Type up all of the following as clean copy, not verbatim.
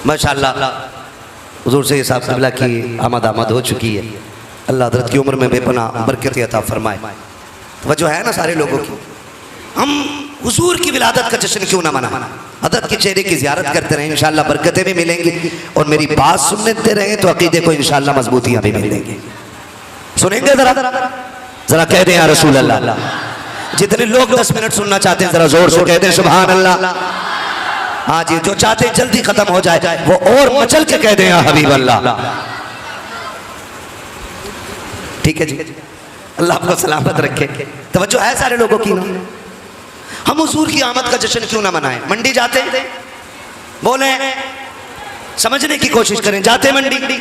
माशाअल्लाह हुजूर से साहब क़िबला की आमद हो चुकी है। अल्लाह हज़रत की उम्र में बेपनाह बरकत अता फरमाए। वजह है ना सारे लोगों की, हम हुजूर की विलादत का जश्न क्यों ना मनाएं, हज़रत के चेहरे की ज़ियारत करते रहें, इंशाअल्लाह बरकतें भी मिलेंगी और मेरी बात सुनते रहें तो अकीदे को इंशाअल्लाह मजबूतियाँ भी मिलेंगी। सुनेंगे ज़रा ज़रा कह दें या रसूल अल्लाह। जितने लोग 10 मिनट सुनना चाहते हैं ज़रा जोर से कह दें सुभान अल्लाह। हाँ जी, जो चाहते हैं जल्दी खत्म हो जाए वो और मचल के कह दें या हबीब अल्लाह। ठीक है जी, अल्लाह आपको सलामत रखे। तवज्जो है सारे लोगों की ना। हम हुजूर की आमद का जश्न क्यों ना मनाएं। मंडी जाते हैं, बोले समझने की कोशिश करें, जाते मंडी,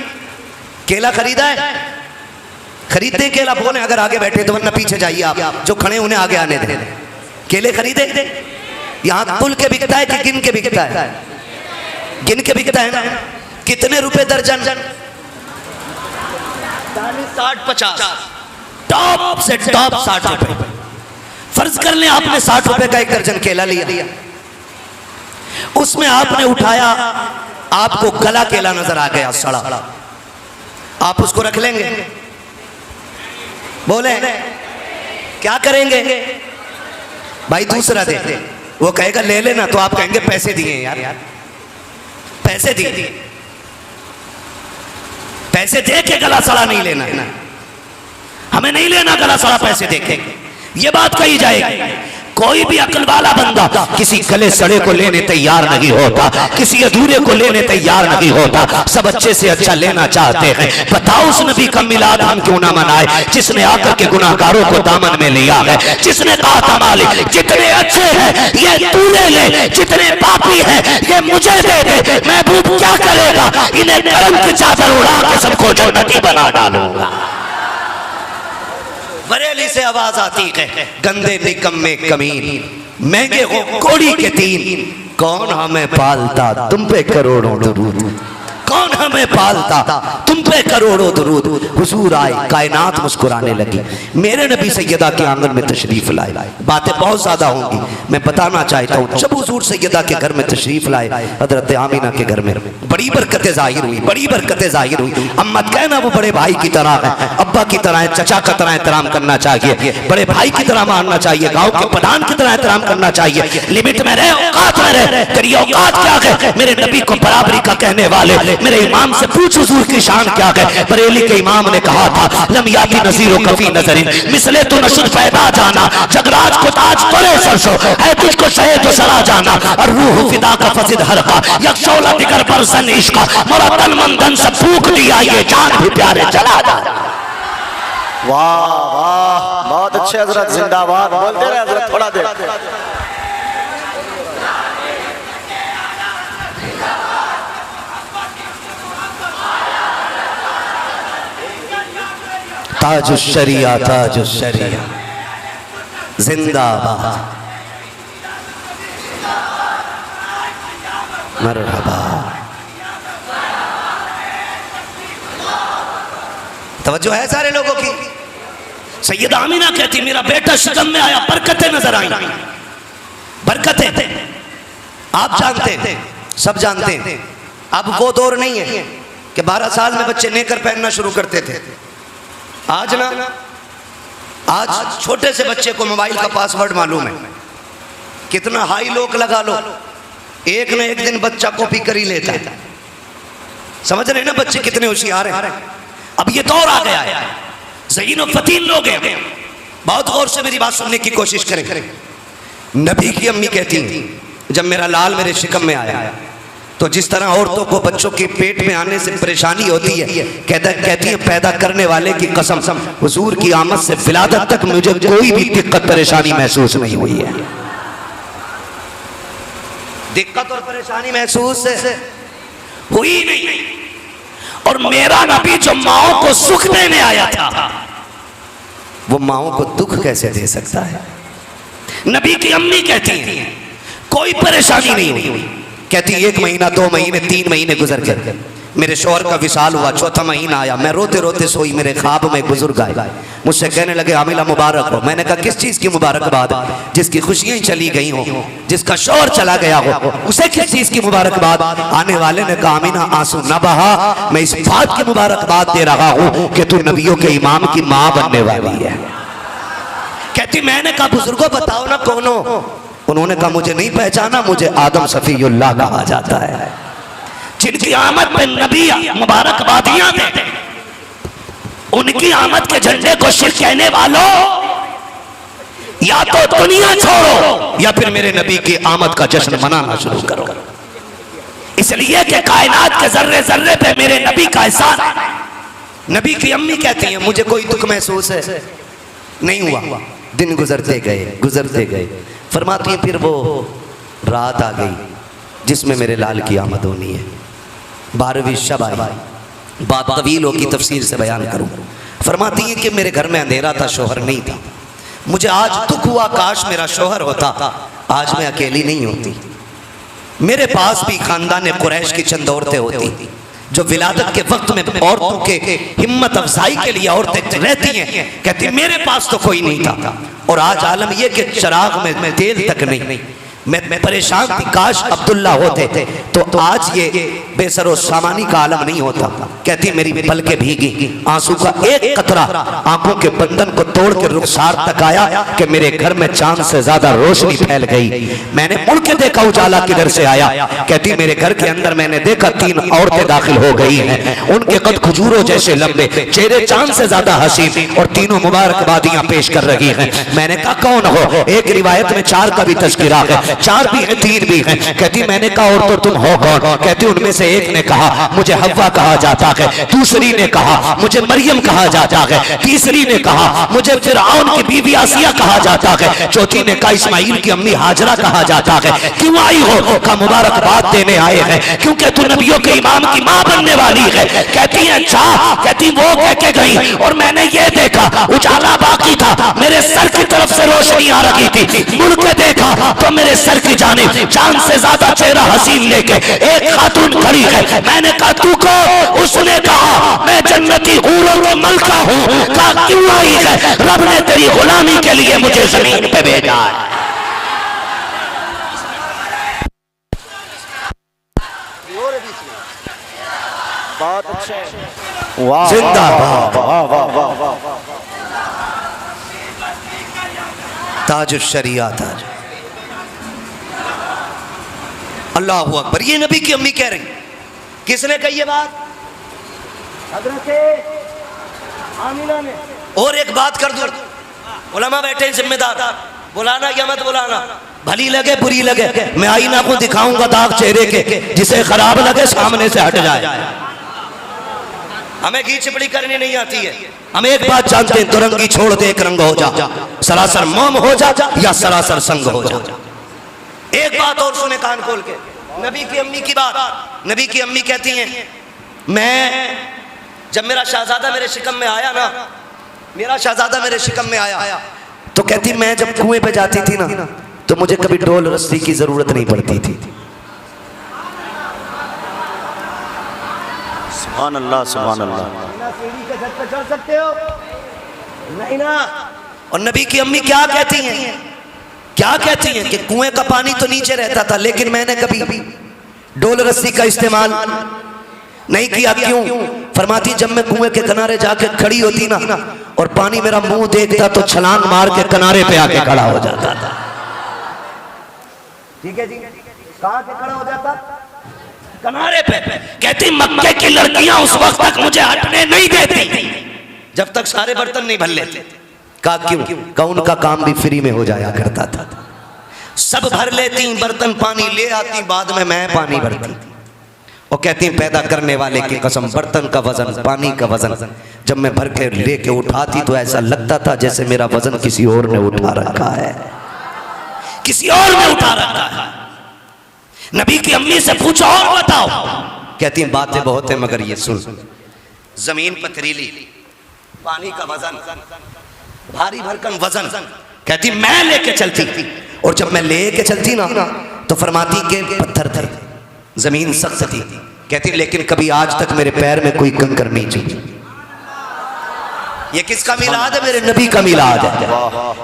केला खरीदा है, खरीदते केला, बोले अगर आगे बैठे तो वरना पीछे जाइए, आप जो खड़े उन्हें आगे आने दें। केले खरीदे, यहाँ तुल के बिकता है कि गिन के बिकता है? गिन के बिकता है ना। कितने रुपए दर्जन? 60-50, टॉप से टॉप 60 रुपए। फर्ज कर लें आपने 60 रुपए का एक दर्जन केला लिया, उसमें आपने उठाया, आपको गला केला नजर आ गया सड़ा, आप उसको रख लेंगे? बोले क्या करेंगे? भाई दूसरा दे। वो कहेगा ले लेना, तो आप कहेंगे पैसे दिए यार, पैसे दिए, पैसे दे के गला सड़ा नहीं लेना, हमें नहीं लेना गला सड़ा पैसे दे के। ये बात कही जाएगी। कोई भी अक्ल वाला बंदा किसी गले सड़े को लेने तैयार नहीं होता, किसी अधूरे को लेने तैयार नहीं होता, सब अच्छे से अच्छा लेना चाहते हैं। बताओ उस नबी का मिलाद हम क्यों ना मनाए जिसने आकर के गुनाहगारों को दामन में लिया है, जिसने कहा था मालिक जितने अच्छे हैं ये तू ले ले, जितने पापी हैं ये मुझे दे दे, महबूब क्या करेगा, इन्हें करम की चादर उड़ा के सबको जन्नती बना डालूंगा। बरेली से आवाज आती है, गंदे निकम्मे कमीन, महंगे हो कोड़ी के तीन, कौन हमें पालता तुम पे करोड़ों दुरूद, कौन हमें पालता तुम पे करोड़ों दुरूद। हुजूर आए, कायनात मुस्कुराने लगी, मेरे नबी सैयदा के आंगन में तशरीफ लाए। बातें बहुत ज्यादा होंगी, मैं बताना चाहता हूँ। जब हुजूर सैयदा के घर में तशरीफ लाए, हजरत आमीना के घर में बड़ी बरकतें जाहिर हुई, बड़ी बरकतें जाहिर हुई। अम्मा कहना वो बड़े भाई की तरह है, अब्बा की तरह है, चचा की तरह एहतराम करना चाहिए, बड़े भाई की तरह मानना चाहिए, गाँव के प्रधान की तरह एहतराम करना चाहिए। लिमिट में रहे, औकात में रहे। तेरी औकात क्या है मेरे नबी को बराबरी का कहने वाले? मेरे इमाम से पूछ हुजूर की शान क्या है। बरेली के इमाम ने कहा था लम याती नज़ीरो कफी नज़रिन मिसले तो नशुद पैदा जाना, जगराज को ताज तोरे सरसो है तुझको शहे तो सरा जाना, और रूह फिदा का फसिद हरका यक्षौला दिगर पर सन इश्का, मोरा तन मन धन सब फूक दिया ये जान भी प्यारे चला जा। वाह वाह, बहुत अच्छे हजरत, जिंदाबाद। बोलते रहे हजरत थोड़ा देर। ताजुश्शरिया ताजुश्शरिया जिंदाबाद, मरहबा। तवज्जो है सारे लोगों की। सैयदा आमीना कहती मेरा बेटा शिकम में आया, बरकतें नजर आई, बरकतें आप जानते हैं, सब जानते हैं। अब वो दौर नहीं है कि 12 साल में बच्चे नेकर पहनना शुरू करते थे। आज ना, आज छोटे से बच्चे को मोबाइल का पासवर्ड मालूम है, कितना हाई लॉक लगा लो, एक न एक दिन बच्चा कॉपी कर ही लेता है। समझ रहे ना बच्चे कितने होशियार हैं। अब ये दौर आ गया है, ज़हीन और फतीन लोग हैं। बहुत गौर से मेरी बात सुनने की कोशिश करें। नबी की अम्मी कहती जब मेरा लाल मेरे शिकम में आया तो जिस तरह औरतों को बच्चों के पेट में आने से परेशानी होती है, कहती है पैदा करने वाले की कसम हुजूर की आमद से विलादत तक मुझे कोई भी दिक्कत परेशानी महसूस नहीं हुई है। दिक्कत और परेशानी महसूस हुई नहीं। और मेरा नबी जो माओ को सुख देने आया था वो माओ को दुख कैसे दे सकता है? नबी की अम्मी कहती है कोई परेशानी नहीं हुई, कहती 1 महीना 2 महीने 3 महीने गुजर गए, मेरे शौहर का विसाल हुआ, चौथा महीना आया, मैं रोते रोते सोई, मेरे ख्वाब में एक बुजुर्ग आए, मुझसे कहने लगे आमिला मुबारक हो। मैंने कहा किस चीज़ की मुबारकबाद? जिसकी खुशियाँ चली गई हो, जिसका शौहर चला गया हो, उसे किस चीज़ की मुबारकबाद? आने वाले ने कहा आमिना आंसू न बहा, मैं इस बात की मुबारकबाद दे रहा हूँ कि तू नबियों के इमाम की माँ बनने वाली है। कहती मैंने कहा बुजुर्गों बताओ ना कौन हो? उन्होंने कहा मुझे नहीं पहचाना, मुझे आदम सफीउल्लाह कहा जाता है, जिनकी आमद में नबी मुबारकबादियां देते, उनकी आमद के झंडे को शिर्क कहने वालों, या तो दुनिया छोड़ो या फिर मेरे नबी की आमद का जश्न मनाना शुरू करो। इसलिए कि कायनात के जर्रे जर्रे पे मेरे नबी का एहसान है। नबी की अम्मी कहती हैं मुझे कोई दुख महसूस है नहीं हुआ। दिन गुजरते गए, फरमाती हैं फिर वो रात आ गई जिसमें मेरे लाल की आमद होनी है। 12वीं शब आई, बात तवील की तफसीर से बयान करूं। फरमाती है कि मेरे घर में अंधेरा था, शोहर नहीं था। मुझे आज दुख हुआ, काश मेरा शोहर होता, आज मैं अकेली नहीं होती। मेरे पास भी खानदान कुरैश की चंद औरतें होती जो विलादत के वक्त में औरतों के हिम्मत अफजाई के लिए औरतें रहती हैं। कहती मेरे पास तो कोई नहीं था, और आज आलम यह कि चिराग में तेल तक नहीं। मैं परेशान थी, काश अब्दुल्ला होते तो आज ये बेसरो सामानी का आलम नहीं होता। कहती मेरी पलकें भीगी, आंसू का एक कतरा आंखों के बंधन को तोड़ के रुखसार तक आया कि मेरे घर में चांद से ज्यादा रोशनी फैल गई। मैंने मुड़ के देखा उजाला किधर से आया। कहती मेरे घर के अंदर मैंने देखा 3 औरतें दाखिल हो गई हैं, उनके कद खजूरों जैसे लंबे, चेहरे चांद से ज्यादा हसीन, और तीनों मुबारकबादियां पेश कर रही हैं। मैंने कहा कौन हो? एक रिवायत में 4 का भी तज़किरा है, 4 भी है 3 भी है। कहती मैंने कहा और तो तुम हो कौन? कहती उनमें से एक ने कहा मुझे हव्वा कहा जाता है, दूसरी ने कहा मुझे मरियम कहा जाता है, तीसरी ने कहा मुझे फिरऔन की बीवी आसिया कहा जाता है, चौथी ने कहा इस्माइल की अम्मी हाजरा कहा जाता है। क्यों आई हो? का मुबारकबाद देने आए हैं क्योंकि तू नबियों के इमाम की मां बनने वाली है। कहती है अच्छा। कहती वो कह के गई और मैंने ये देखा उजाला बाकी था, मेरे सर की तरफ से रोशनी आ रही थी, मुड़ के देखा तो मेरे सर की जाने चांद से ज्यादा चेहरा हसीन लेके एक खातून खड़ी है। मैंने कहा तू को? उसने कहा मैं जन्नती हूरों का मलका हूँ। कहा क्यों आई है? रब ने तेरी गुलामी के लिए मुझे जमीन पे भेजा है। बहुत अच्छे, वाह जिंदाबाद, वाह वाह वाह वाह, ताज शरिया ताज। अल्लाह अकबर। ये नबी की अम्मी कह रही। किसने कही ये बात? हज़रत आमिना ने। और एक बात कर दूं, उलमा बैठे जिम्मेदार, बुलाना या मत बुलाना, भली लगे बुरी लगे, मैं आईना को दिखाऊंगा दाग चेहरे के, जिसे खराब लगे सामने से हट जाए। हमें घी चिपड़ी करनी नहीं आती है। हम एक बात जानते हैं, दुरंगी छोड़ दे एक रंग हो जा, सरासर मोम हो जा या सरासर संग हो जा। एक बात और सुने कान खोल के, नबी की अम्मी की बात। नबी की अम्मी कहती हैं मैं जब मेरा शहजादा मेरे शिकम में आया ना, मेरा शहजादा मेरे शिकम में आया तो कहती मैं जब कुएं पे जाती थी ना तो मुझे कभी डोल रस्सी की जरूरत नहीं पड़ती थी। सुभान अल्लाह सुभान अल्लाह। सीढ़ी के छत पे चढ़ सकते हो नहीं ना। और नबी की अम्मी क्या कहती हैं? क्या कहती हैं कि कुएं का पानी तो नीचे रहता था, लेकिन मैंने कभी डोल रस्सी का इस्तेमाल नहीं किया। क्यों? फरमाती जब मैं कुएं के किनारे जाके खड़ी होती ना और पानी मेरा मुंह देखता तो छलांग मार के किनारे पे आके खड़ा हो जाता था। ठीक है जी, कहां के खड़ा हो जाता? किनारे पे। कहती मक्के की लड़कियां उस वक्त तक मुझे हटने नहीं देती जब तक सारे बर्तन नहीं भर लेते। कहा क्यों? का उनका काम भी फ्री में हो जाया करता था। सब भर लेती बर्तन, पानी ले आती, बाद में मैं पानी भरती। और कहती पैदा करने वाले की कसम, बर्तन का वजन, पानी का वजन जब मैं भर के लेके उठाती तो ऐसा लगता था जैसे मेरा वजन किसी और ने उठा रखा है, किसी और ने उठा रखा है। नबी की अम्मी से पूछो और बताओ। कहती बातें बहुत है मगर ये सुन, जमीन पथरीली, पानी का वजन, भारी भरकम वजन। कहती मैं लेके चलती, और जब मैं लेके चलती ना तो फरमाती के पत्थर थे, जमीन सख्त थी। कहती लेकिन कभी आज तक मेरे पैर में कोई कंकर नहीं चुभी। ये किसका मिलाद है? मेरे नबी का मिलाद है।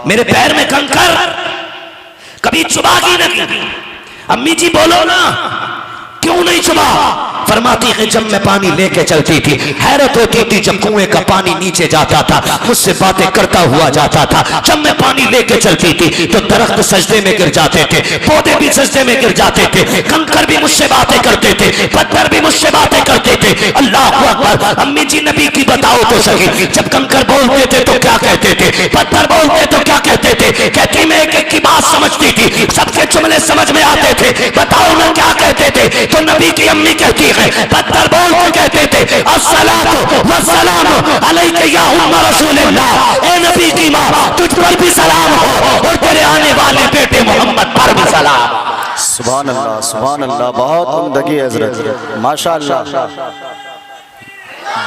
मेरे पैर में कंकर कभी चुभा की नहीं। अम्मी जी बोलो ना, क्यों नहीं चुभा? फरमाती है जब मैं पानी लेके चलती थी हैरत होती थी, जब कुएं का पानी नीचे जाता था मुझसे बातें करता हुआ जाता था। जब मैं पानी लेके चलती थी तो दरख्त सजदे में गिर जाते थे, पौधे भी सजदे में गिर जाते थे, कंकर भी मुझसे बातें करते थे, पत्थर भी मुझसे बातें करते थे। अल्लाह अकबर। अम्मी जी नबी की बताओ तो सही, जब कंकर बोलते थे तो क्या कहते थे, पत्थर बोलते तो क्या कहते थे? कहती मैं एक एक की बात समझती थी, सबके जुमले समझ में आते थे। बताओ ना क्या कहते थे? तो नबी की अम्मी कहती है पत्थर बोल के कहते थे अस्सलातु वस्सलामु अलैका या उम्मा रसूलिल्लाह। ए नबी की माँ तुझ पर भी सलाम हो और तेरे आने वाले बेटे मोहम्मद पर भी सलाम। सुभान अल्लाह, सुभान अल्लाह। बहुत उम्दगी है हजरत, माशाअल्लाह,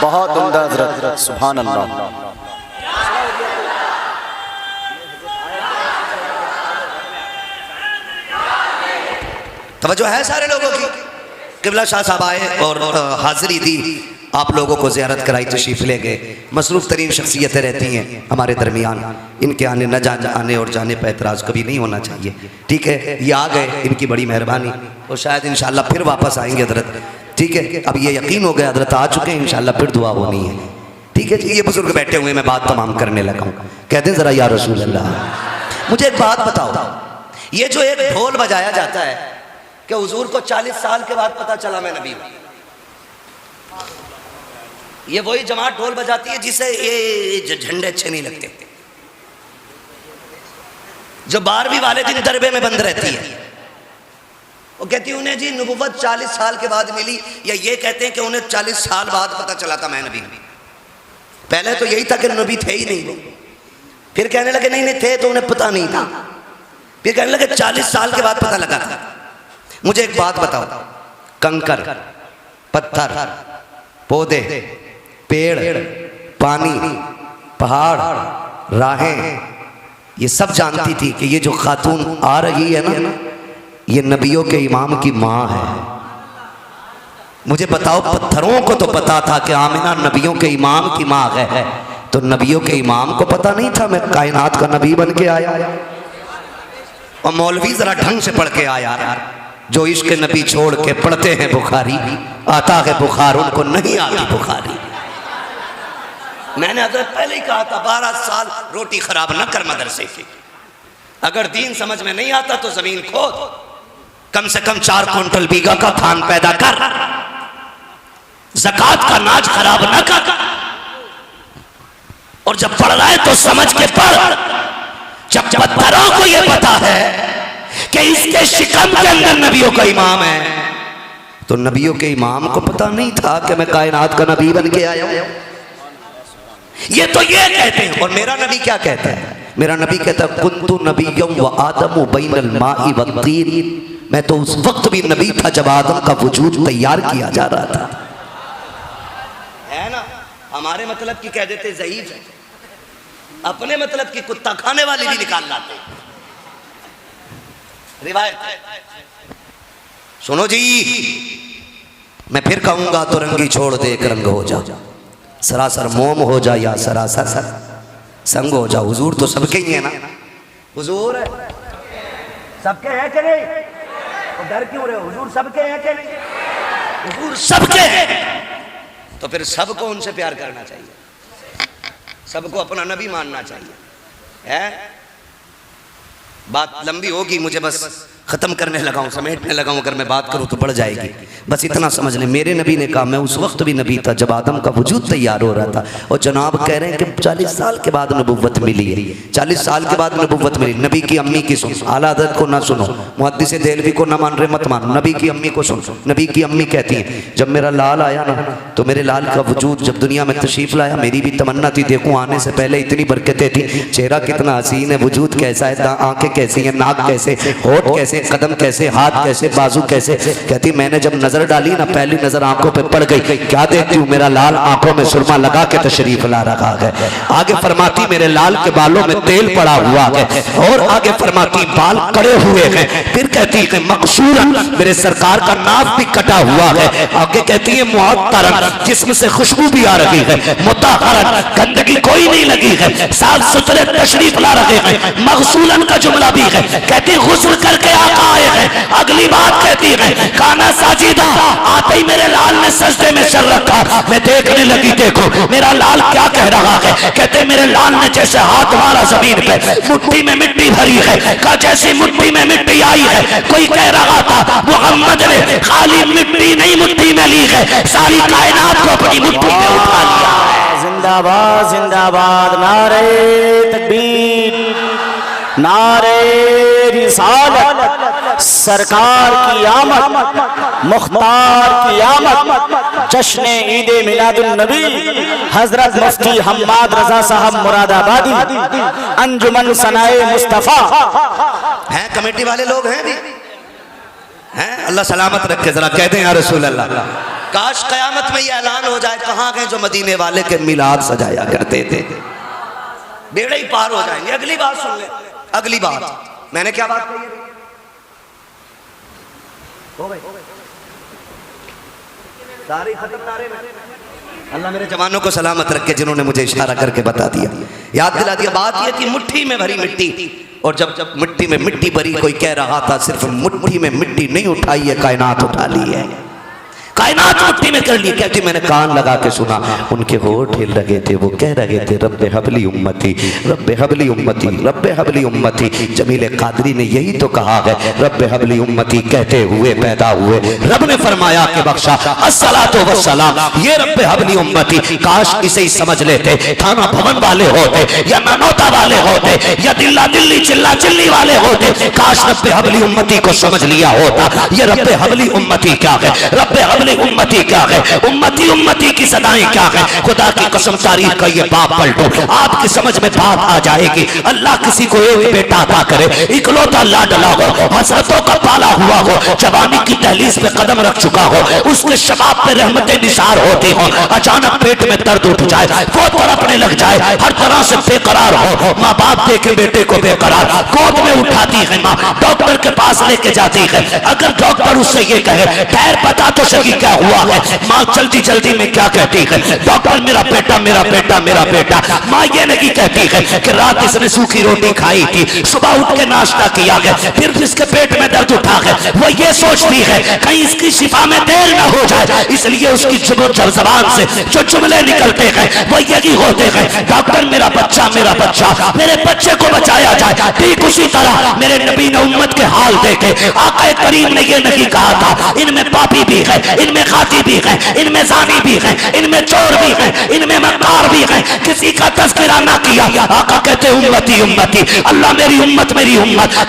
बहुत उम्दा हजरत, सुभान अल्लाह। तवज्जो है सारे लोगों की? किबला शाह साहब आए और हाजिरी दी, आप लोगों को ज़ियारत कराई, तशरीफ़ ले गए। मसरूफ़ तरीन शख्सियतें रहती हैं हमारे दरमियान, इनके आने न आने और जाने पर एतराज़ कभी नहीं होना चाहिए। ठीक है, ये आ गए, इनकी बड़ी मेहरबानी, और शायद इंशाअल्लाह फिर वापस आएंगे हजरत। ठीक है, अब ये यकीन हो गया हजरत आ चुके हैं, इंशाअल्लाह फिर दुआ होनी है। ठीक है जी, ये बुजुर्ग बैठे हुए, मैं बात तमाम करने लगा हूँ। कहते हैं ज़रा या रसूल अल्लाह मुझे एक बात बताओ, ये जो एक ढोल बजाया जाता है कि हुजूर को 40 साल के बाद पता चला मैं नबी हूं, ये वही जमात ढोल बजाती है जिसे ये झंडे अच्छे नहीं लगते, जो 12वीं वाले दिन दरबे में बंद रहती है। वो कहती उन्हें जी नबुव्वत 40 साल के बाद मिली, या ये कहते हैं कि उन्हें 40 साल बाद पता चला था मैं नबी हूं। पहले तो यही था कि नबी थे ही नहीं वो, फिर कहने लगे नहीं नहीं थे तो उन्हें पता नहीं था, फिर कहने लगे 40 साल के बाद पता लगा था। मुझे एक बात बताओ, कंकर, पत्थर, पौधे, पेड़, पानी, पहाड़, राहें, ये सब जानती थी कि ये जो खातून आ रही है ना, ये नबियों के इमाम की माँ है। मुझे बताओ, पत्थरों को तो पता था कि आमिना नबियों के इमाम की माँ है, तो नबियों के इमाम को पता नहीं था मैं कायनात का नबी बन के आया? और मौलवी जरा ढंग से पढ़ के आया, जो इश्क नबी छोड़ के पढ़ते हैं बुखारी, आता है बुखार उनको नहीं आती बुखारी। मैंने हजरत पहले ही कहा था 12 साल रोटी खराब न कर मदरसे की, अगर दीन समझ में नहीं आता तो जमीन खोद, कम से कम 4 क्विंटल बीघा का धान पैदा कर, ज़कात का नाज खराब न कर, और जब पढ़ रहा है तो समझ के पढ़। जब पत्थरों को यह पता है कि इसके शिकम के अंदर नबियों का इमाम है, तो नबियों के इमाम को पता नहीं था कि मैं कायनात का नबी बन के आया हूं। ये तो ये कहते हैं, और मेरा नबी क्या कहता है? मेरा नबी कहता है कुन्तु नबिय्युम व आदमु बैनल माई वत्तीन, मैं तो उस वक्त भी नबी था जब आदम का वजूद तैयार किया जा रहा था। है ना, हमारे मतलब की कह देते ज़ईफ है, अपने मतलब की कुत्ता खाने वाली भी निकाल लाते। रिवायत सुनो जी, मैं फिर कहूंगा तो रंगी छोड़ दे एक रंग हो जा, सरासर मोम हो जा या सरासर संग हो जा। हुजूर तो सबके ही है ना, हुजूर सबके हैं कि नहीं? तो डर क्यों रहे हो? हुजूर सबके हैं कि नहीं? हुजूर सबके हैं, तो फिर सबको उनसे प्यार करना चाहिए, सबको अपना नबी मानना चाहिए। है बात लंबी होगी, मुझे बस ख़त्म करने लगा हूँ, समेटने लगा हूँ, अगर मैं बात करूँ तो बढ़ जाएगी। बस इतना समझ लें, मेरे नबी ने कहा मैं उस वक्त भी नबी था जब आदम का वजूद तैयार हो रहा था, और जनाब कह रहे हैं कि 40 साल के बाद नबुव्वत मिली है। 40 साल के बाद नबुव्वत मिली। नबी की अम्मी की सुन, आला हज़रत को ना सुनो, मुहद्दिस देलवी को ना मान रहे मत मानो, नबी की अम्मी को सुन। नबी की अम्मी कहती हैं जब मेरा लाल आया ना, तो मेरे लाल का वजूद जब दुनिया में तशरीफ़ लाया, मेरी भी तमन्ना थी देखूँ आने से पहले इतनी बरकतें थी, चेहरा कितना हसीन है, वजूद कैसा है, आंखें कैसी हैं, नाक कैसे, होठ कैसे, कदम कैसे, हाथ कैसे, बाजू कैसे। कहती मैंने जब नजर डाली ना, पहली नजर आंखों पे पड़ गई, क्या देखती हूँ, मेरा लाल आंखों में सुरमा लगा के तशरीफ ला रखा है। आगे फरमाती मेरे लाल के बालों में तेल पड़ा हुआ है, और आगे फरमाती बाल कड़े हुए हैं। फिर कहती है मकसूरन, मेरे सरकार का नाक भी कटा हुआ है। आगे कहती है मुअत्तरन, जिस्म से खुशबू भी आ रही है। मुताहरन, गंदगी कोई नहीं लगी है, साफ सुथरे तशरीफ ला रहे हैं। मगसूलन का जुमला भी है, कहती गुस्ल करके आका आए हैं। अगली बात कहती है काना साजिदा, आते ही मेरे लाल ने सजदे में सर रखा। मैं देखने लगी, देखो मेरा लाल क्या कह रहा है। कहते मेरे लाल ने जैसे हाथ मारा जमीन पे, मुट्ठी में मिट्टी भरी है। का जैसी मुट्ठी में मिट्टी आई है, कोई कह रहा था मोहम्मद ने खाली मिट्टी नहीं मुट्ठी में ली है, सारी कायनात को अपनी मुट्ठी में उठा लिया। जिंदाबाद जिंदाबाद, नारे तकबीर, नारे रिसालत, सरकार की आमद, मुख्तार की आमद, जश्न ईद मिलादुन नबी, हजरत मुफ्ती हम्माद रजा साहब मुरादाबादी, अंजुमन सनाए मुस्तफा। हैं कमेटी वाले लोग हैं भी हैं, अल्लाह सलामत रखे। जरा कहते हैं या रसूल अल्लाह, काश कयामत में ये ऐलान हो जाए, कहाँ गए जो मदीने वाले के मिलाद सजाया करते थे। बेड़े ही पार हो जाएंगे। अगली बात सुन ले, अगली बात मैंने क्या बात कही है? सारी खत्म तारे में। अल्लाह मेरे जवानों को सलामत रखे जिन्होंने मुझे इशारा करके बता दिया, याद दिला दिया। बात यह कि मुट्ठी में भरी मिट्टी, और जब मिट्टी में मिट्टी भरी, कोई कह रहा था सिर्फ मुट्ठी में मिट्टी नहीं उठाई है, कायनात उठा ली है, कायनात मुट्ठी में कर ली। कहती मैंने कान लगा के सुना, उनके होठ हिल लगे थे, वो कह रहे थे रब्बे हबली उम्मती, रब्बे हबली उम्मती, रब्बे हबली उम्मती। जमील कादरी ने यही तो कहा है, रब्बे हबली उम्मती कहते हुए पैदा हुए। रब ने फरमाया कि बख्शा अस्सलातु वस्सलाम, ये रब्बे हबली उम्मती। काश इसे ही समझ लेते, थाना भवन वाले होते या ननौता वाले होते या दिल्ला दिल्ली चिल्ला चिल्ली वाले होते, काश रब्बे हबली उम्मती को समझ लिया होता। ये रब्बे हबली उम्मती क्या है, रब्बे हबली उम्मती क्या है, उम्मती उम्मती की सदाएं क्या है। खुदा की कसम तारीख का ये बाप पलटो, आपकी समझ में बात आ जाएगी। अल्लाह किसी को एक बेटा अता करे, इकलौता लाडला हो, हसरतों का पाला हुआ हो, जवानी की दहलीज पे कदम रख चुका हो, उसके शबाब पे रहमतें निसार होती हो, अचानक पेट में दर्द उठ जाए, वो तड़पने लग जाए, हर तरह से बेकरार हो। माँ बाप देखे बेटे को बेकरार, गोद में उठाती है माँ, डॉक्टर के पास लेके जाती है। अगर डॉक्टर उससे ये कहे खैर बता तो सही क्या हुआ है, माँ जल्दी जल्दी में क्या कहती है, डॉक्टर मेरा बेटा मेरा बेटा मेरा बेटा। माँ ये नहीं कहती है कि रात इसने सूखी रोटी खाई थी, सुबह उठ के नाश्ता किया है, फिर इसके पेट में दर्द उठा है। वो ये सोचती है कहीं इसकी शिफा में देर न हो जाए, इसलिए उसकी जबान से जो जुमले निकलते हैं वो यही होते हैं, डॉक्टर मेरा बच्चा मेरे बच्चे को बचाया जाए। ठीक उसी तरह मेरे नबी ने उम्मत के हाल देखे, आका करीम ने ये नहीं कहा था इनमें पापी भी है, इनमें खाती भी है, इनमें जानी भी है, इनमें चोर भी है, इनमें मक्कार भी है, किसी का तज़किरा ना किया। आका कहते उम्मती उम्मती, अल्लाह मेरी उम्मत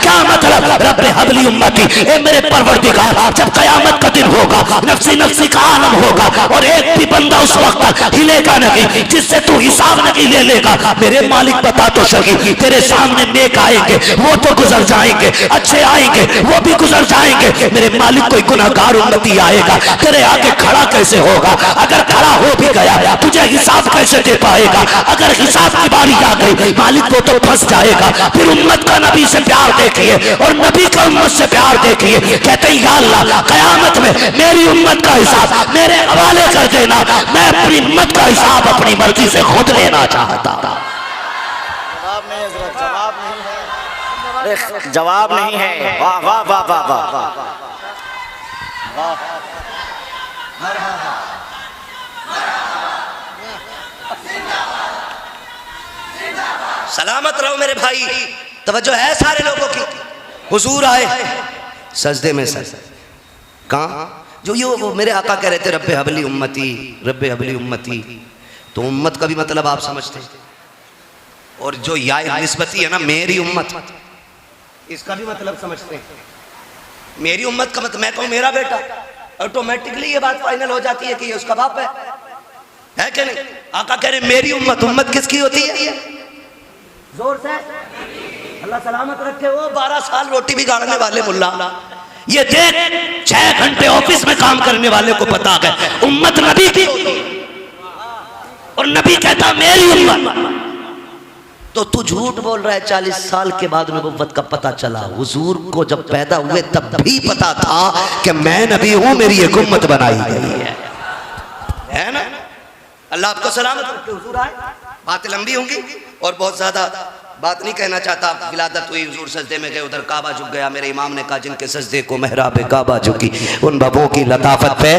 क्या मतलब, रब्बे हबली उम्मती, ए मेरे परवरदिगार, जब कयामत का दिन होगा, नफ्सी नफ्सी का आलम होगा, और एक भी बंदा उस वक्त तक हिलेगा नहीं जिससे तू हिसाब नहीं ले लेगा। मेरे मालिक बता तो सही, तेरे सामने नेक आएंगे वो तो गुजर जाएंगे, अच्छे आएंगे वो भी गुजर जाएंगे। मेरे मालिक कोई गुनाहगार उम्मती आएगा, तेरे आगे खड़ा कैसे होगा? अगर खड़ा हो भी गया तुझे हिसाब कैसे दे पाएगा? अगर हिसाब की बारी आ गई मालिक वो तो फंस जाएगा। फिर उम्मत का नबी से प्यार देखिए और नबी का उम्मत से प्यार देखिए, कहते हैं या अल्लाह कयामत में मेरी उम्मत का हिसाब मेरे हवाले कर देना, मैं अपनी उम्मत का हिसाब अपनी मर्जी से खुद लेना चाहता। जवाब नहीं है। वाह वाह वाह वाह वाह वाह। सलामत रहो मेरे भाई, तवज्जो है सारे लोगों की। हुजूर आए सजदे में सर, कहाँ जो ये वो मेरे आका कह रहे थे रब्बे हबली उम्मती, रब्बे हबली उम्मती। तो उम्मत का भी मतलब आप समझते हैं, और जो या निस्बती है ना मेरी उम्मत, इसका भी मतलब समझते हैं। मेरी उम्मत का मतलब मैं कहूँ मेरा बेटा, ऑटोमेटिकली ये बात फाइनल हो जाती है कि ये उसका बाप है कि नहीं? आका कह रहे मेरी उम्मत, उम्मत किसकी होती है? जोर से अल्लाह सलामत रखे। वो 12 साल रोटी बिगाड़ने वाले मुल्ला, ये देख 6 घंटे ऑफिस में काम करने वाले को पता है उम्मत नबी की होती, और नबी कहता मेरी उम्मत। तो तू झूठ बोल रहा है। 40 साल के बाद नबुव्वत का पता चला। हुजूर को जब पैदा हुए तब भी पता था कि मैं नबी हूं, मेरी एक उम्मत बनाई गई है ना। अल्लाह आपको सलामत रखे। हुजूर आए, बातें लंबी होंगी और बहुत ज्यादा बात नहीं कहना चाहता। विलादत हुई, हुजूर सजदे में गए, उधर काबा झुक गया। मेरे इमाम ने कहा जिनके सजदे को मेहराब काबा झुकी, उन बबों की लताफत पे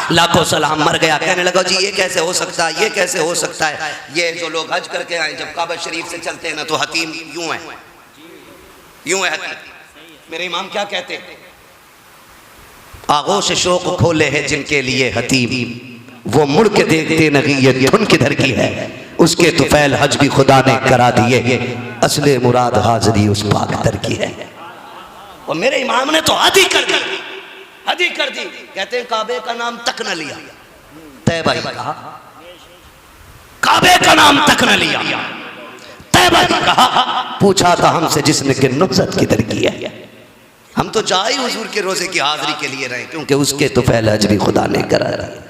लाखों सलाम। मर गया। कहने लगा जी ये कैसे हो सकता है, ये कैसे हो सकता है। ये जो लोग हज करके आए, जब काबा शरीफ से चलते हैं ना तो हतीम यूं है, यूं है हतीम। मेरे इमाम क्या कहते, आगोश शौक खोले हैं जिनके लिए हतीम, वो मुड़ के देखते नहीं ये धुन किधर की है। उसके तुफैल हज भी खुदा ने करा दिए, असले मुराद हाजरी उस पाक दर की है। और मेरे इमाम ने तो हद ही कर दी, हद ही कर दी। कहते हैं काबे का नाम तक न लिया, तैबा ही कहा। काबे का नाम तक न लिया, तैबा ही कहा। पूछा था हमसे जिसने कि नुसरत किधर की है। हम तो जाए हुजूर के रोजे की हाजिरी के लिए रहे, क्योंकि उसके तो फैल हज भी खुदा ने करा रहा।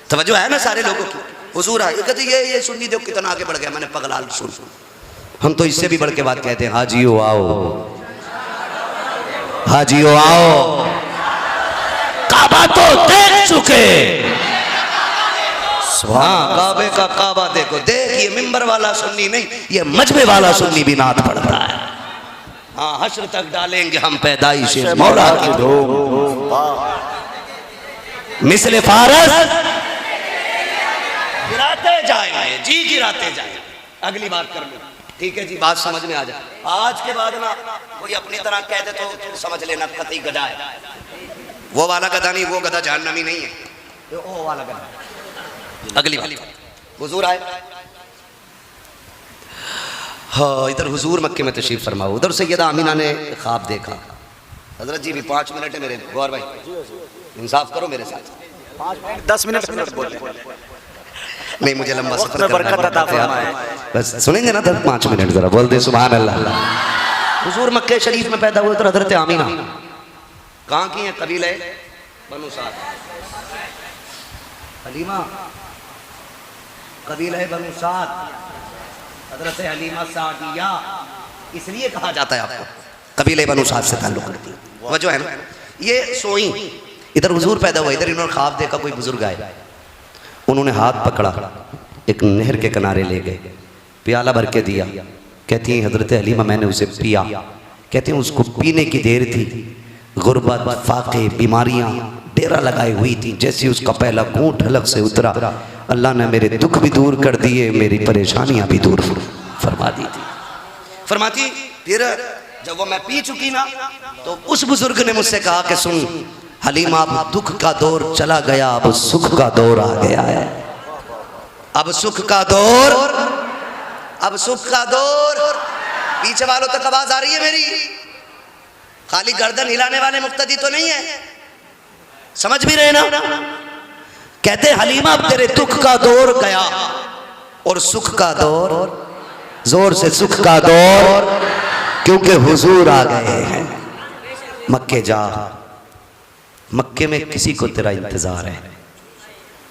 तवज्जो है ना सारे लोगों की। हुजूर आए, कहते ये सुन्नी देखो कितना आगे बढ़ गया। मैंने पगलाल सुन, हम तो इससे भी बढ़ के बात कहते हैं, हाजियो आओ, हाजियो आओ। काबा तो देख चुके, हाँ काबे का काबा देखो। देख ये मिंबर वाला सुन्नी नहीं, ये मजबे वाला सुन्नी भी नात पढ़ता है। हाँ हश्र तक डालेंगे हम पैदाइश मौला की धूम, मिसले फारस गिराते जाएंगे जी, गिराते जाएंगे। अगली बात कर लो, ठीक है जी, बात समझ में आ जाए। आज के बाद ना कोई अपनी तरह कह दे तो समझ लेना कतई गधा है। वो वाला गधा नहीं, वो गधा जहन्नमी नहीं है, वो वाला गधा। अगली बात, हुजूर आए। हाँ इधर हुजूर मक्के में तशरीफ फरमा। उधर सैयदा आमीना ने ख्वाब देखा। हजरत जी भी 5 मिनट है मेरे गौर भाई, इंसाफ करो मेरे साथ। 5 मिनट 10 मिनट बोले नहीं, मुझे लंबा सफर करना है, बस सुनेंगे ना 5 मिनट जरा बोल दे सुभान अल्लाह। हुजूर मक्के शरीफ में पैदा हुए तो हजरत आमीना कहाँ की है? कबीले बनु साद, हलीमा कबीले बनु साद, हजरत हलीमा सादिया इसलिए कहा जाता है आपको, कबीले बनु साद से ताल्लुक रखती है। वजह है ना, ये सोई इधर हुजूर पैदा हुआ, इधर इन्होंने ख्वाब देखा कोई बुजुर्ग आए, उन्होंने हाथ पकड़ा, एक नहर के किनारे ले गए, प्याला भर के दिया। कहती हैं हजरत हलीमा मैंने उसे पिया। कहते हैं उसको पीने की देर थी, गुर्बत फाके बीमारियां डेरा लगाई हुई थी। जैसे उसका पहला घूंट हलक से उतरा, अल्लाह ने मेरे दुख भी दूर कर दिए, मेरी परेशानियां भी दूर फरमा दी थी। फरमाती फिर जब वो मैं पी चुकी ना तो उस बुजुर्ग ने मुझसे कहा कि सुन हलीमा, अब दुख का दौर चला गया, अब सुख का दौर आ गया है। अब सुख का दौर, अब सुख का दौर। पीछे वालों तक आवाज आ रही है मेरी? खाली गर्दन हिलाने वाले मुक्तदी तो नहीं है, समझ भी रहे ना? कहते हलीमा अब तेरे दुख का दौर गया और सुख का दौर, जोर से सुख का दौर, क्योंकि हुजूर आ गए हैं। मक्के जा, मक्के में किसी को तेरा इंतजार है।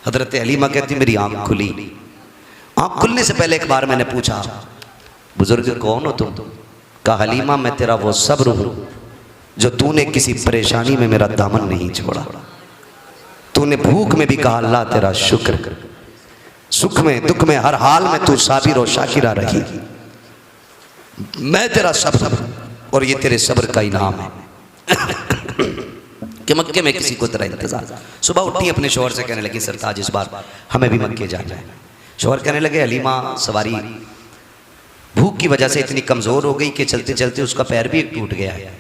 हजरत हलीमा कहती मेरी आंख खुली। आंख खुलने से पहले एक बार मैंने पूछा बुजुर्ग कौन हो तुम? कहा हलीमा मैं तेरा वो सब्र हूं जो तूने किसी परेशानी में मेरा दामन नहीं छोड़ा। तूने भूख में भी कहा अल्लाह तेरा शुक्र, सुख में दुख में हर हाल में तू साबिर और शाकिरा रही। मैं तेरा सब्र और ये तेरे सब्र का इनाम है कि मक्के में किसी को तेरा इंतजार। सुबह उठी अपने शौहर से कहने लगी सरताज इस बार हमें भी मक्के जाना है। शौहर कहने लगे हलीमा सवारी भूख की वजह से इतनी कमज़ोर हो गई कि चलते चलते उसका पैर भी एक टूट गया है।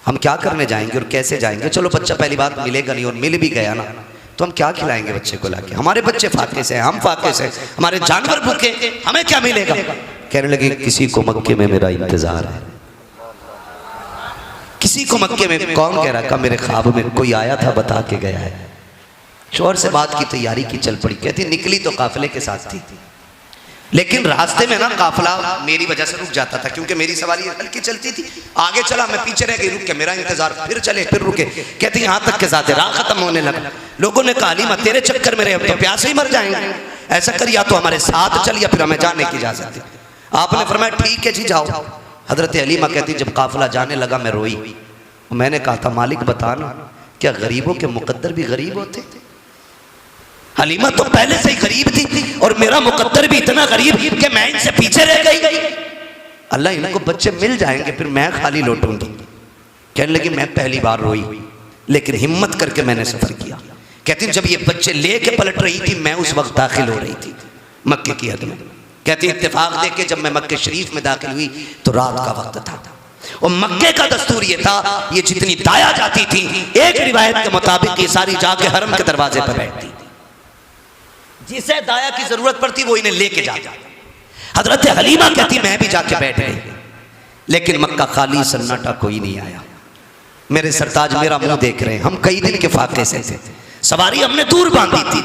हम क्या करने जाएंगे और कैसे जाएंगे? चलो बच्चा पहली बात मिलेगा नहीं, और मिल भी गया ना तो हम क्या खिलाएंगे बच्चे को लाके? हमारे बच्चे फाके से, हम फाके से, हमारे जानवर भूखे, हमें क्या मिलेगा? कहने लगे किसी को मक्के में मेरा इंतजार है। किसी को मक्के में? कौन कह रहा? मेरे ख्वाब में कोई आया था बता के गया है। शौहर से बात की तैयारी की चल पड़ी। कहती निकली तो काफिले के साथ थी, लेकिन रास्ते में ना काफिला मेरी वजह से रुक जाता था, क्योंकि मेरी सवारी हल्की चलती थी। आगे चला, मैं पीछे रह गई, रुक के मेरा इंतजार, फिर चले फिर रुके। कहती यहाँ तक के साथ राह खत्म होने लगा। लोगों ने कहा हलीमा तेरे चक्कर में रहे, अब तो प्यासे ही मर जाएंगे, ऐसा कर या तो हमारे साथ चल या फिर हमें जाने की इजाजत दे। आपने फरमाया ठीक है जी जाओ। हजरत हलीमा कहती जब काफिला जाने लगा मैं रोई। मैंने कहा था मालिक बता ना, क्या गरीबों के मुकद्दर भी गरीब होते? हलीमा तो पहले से ही गरीब थी और मेरा मुकद्दर भी इतना गरीब कि मैं इनसे पीछे रह गई। अल्लाह इनको बच्चे मिल जाएंगे फिर मैं खाली लौटूंगी। कहने लगी मैं पहली बार रोई, लेकिन हिम्मत करके मैंने सफर किया। कहती जब ये बच्चे लेके पलट रही थी मैं उस वक्त दाखिल हो रही थी मक्के की हद में। कहती इत्तेफाक देख के जब मैं मक्के शरीफ में दाखिल हुई तो रात का वक्त था और मक्के का दस्तूर ये था, ये जितनी दाया जाती थी एक रिवायत के मुताबिक ये सारी जाके हरम के दरवाजे पर बैठती, जिसे दाया की जरूरत पड़ती वो इन्हें लेके जाता। हजरत हलीमा कहती मैं भी जाके बैठ गई, लेकिन मक्का खाली सन्नाटा कोई नहीं आया। मेरे सरताज मेरा मुंह देख रहे हैं, हम कई दिन के फाके से थे, सवारी हमने दूर बांधी थी,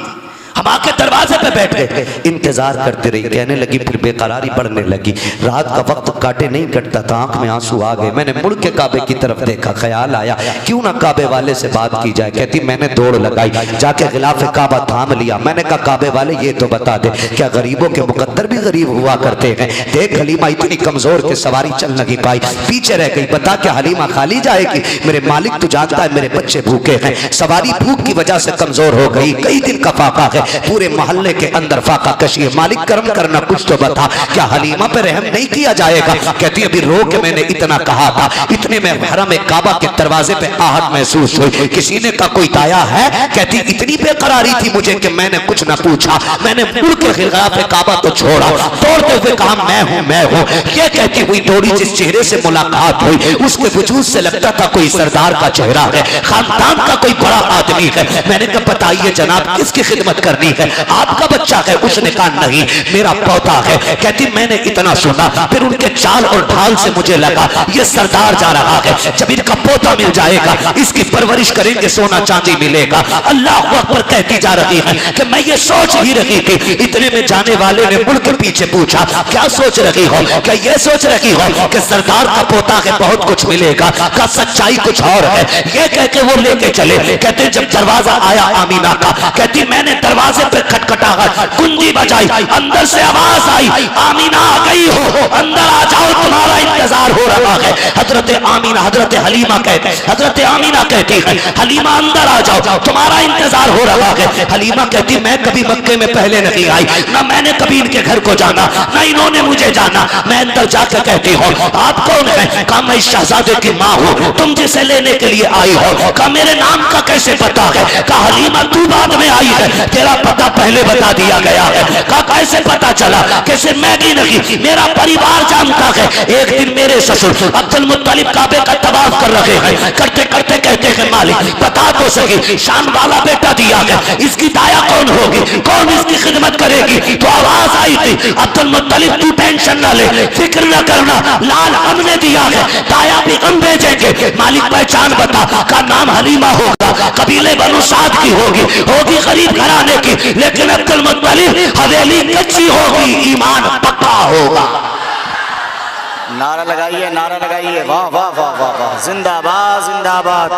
हम आके दरवाजे पे बैठ गए, इंतजार करते रही। कहने लगी फिर बेकरारी बढ़ने लगी, रात का वक्त काटे नहीं कटता था, आंख में आंसू आ गए। मैंने मुड़ के काबे की तरफ देखा, ख्याल आया क्यों ना काबे वाले से बात की जाए। कहती मैंने दौड़ लगाई, जाके गिलाफ काबा थाम लिया। मैंने कहा काबे वाले ये तो बता दे क्या गरीबों के मुकद्दर भी गरीब हुआ करते हैं? देख हलीमा इतनी कमजोर के सवारी चल नहीं पाई, पीछे रह गई। बता क्या हलीमा खाली जाएगी? मेरे मालिक तू जानता है मेरे बच्चे भूखे हैं, सवारी भूख की वजह से कमजोर हो गई, कई दिन का फाका है, पूरे मोहल्ले के अंदर फाका कशी है, मालिक करम करना कुछ तो बता, क्या हलीमा पे रहम नहीं किया जाएगा? कहती अभी रो के मैंने इतना कहा था, इतने में हरम काबा के दरवाजे पे आहट महसूस हुई, किसी ने कहा कोई आया है? कहती इतनी बेकरारी थी मुझे कि मैंने कुछ न पूछा, मैंने मुड़ के खिलाफ काबा तो छोड़ा, दौड़ते हुए कहा मैं हूं मैं हूं। ये कहती हुई दौड़ी, जिस चेहरे से मुलाकात हुई उसके वजूद से लगता था कोई सरदार का चेहरा है, खानदान का कोई बड़ा आदमी है। मैंने कहा बताइए जनाब किसकी खिदमत करनी है? आपका बच्चा है? उसने कहा नहीं मेरा पौधा है। कहती मैंने इतना सुना, फिर उनके चाल और ढाल से मुझे लगा ये सरदार जा रहा है, जब इनका पौधा मिल जाएगा इसकी परवरिश करेंगे सोना चांदी मिलेगा। अल्लाह अकबर कहती जा रही है कि मैं ये सोच ही रही थी। इतने में जाने वाले ने मुड़ के पीछे पूछा क्या सोच रही हो? क्या ये सोच रही हो कि सरदार का पोता है बहुत कुछ मिलेगा? का सच्चाई कुछ और है। ये कह के वो लेके चले। कहते जब दरवाजा आया आमीना का, कहती मैंने दरवाजे पे खटखटा, कुंजी बजाई, अंदर से आवाज आई आमीना आ गई हो, अंदर आ जाओ तुम्हारा इंतजार हो रहा है। हजरत आमीना हजरत हलीमा कहते, हजरत आमीना कहती है हलीमा अंदर आ जाओ तुम्हारा इंतजार हो रहा है। हलीमा कहती मैं कभी मक्के में पहले नहीं आई, ना मैंने कभी इनके घर को जाना, ना इन्होंने मुझे जाना। मैं अंदर जाकर कहती हूँ आप कौन है? कहा मैं इस शहजादे की माँ हूँ, तुम जिसे लेने के लिए आई हो। कहा मेरे नाम का कैसे पता है? कहा हलीमा तू बाद में आई है, तेरा पता पहले बता दिया गया है। कहा कैसे पता चला? कैसे मैगी नहीं मेरा परिवार जानता है। एक दिन मेरे ससुर अब्दुल मुत्तलिब काबे का तवाफ कर रहे हैं, करते करते कहते हैं मालिक बता तो सही शान वाला बेटा दिया है, इसकी दाया कौन होगी, कौन इसकी खिदमत करेगी? तो आवाज आई थी अब्दुल मुत्तलिब तू टेंशन न ले, फिक्र न करना, लाल हमने दिया है, दाया भी हम भेजेंगे। मालिक पहचान बता। का नाम हलीमा होगा, कबीले बनु साद की होगी, होगी गरीब घराने की, लेकिन अब्दुल मुत्तलिब हवेली कच्ची होगी, ईमान पक्का होगा। नारा लगाइए नारा लगाइए, वाह वाह वाह वाह वाह, जिंदाबाद जिंदाबाद।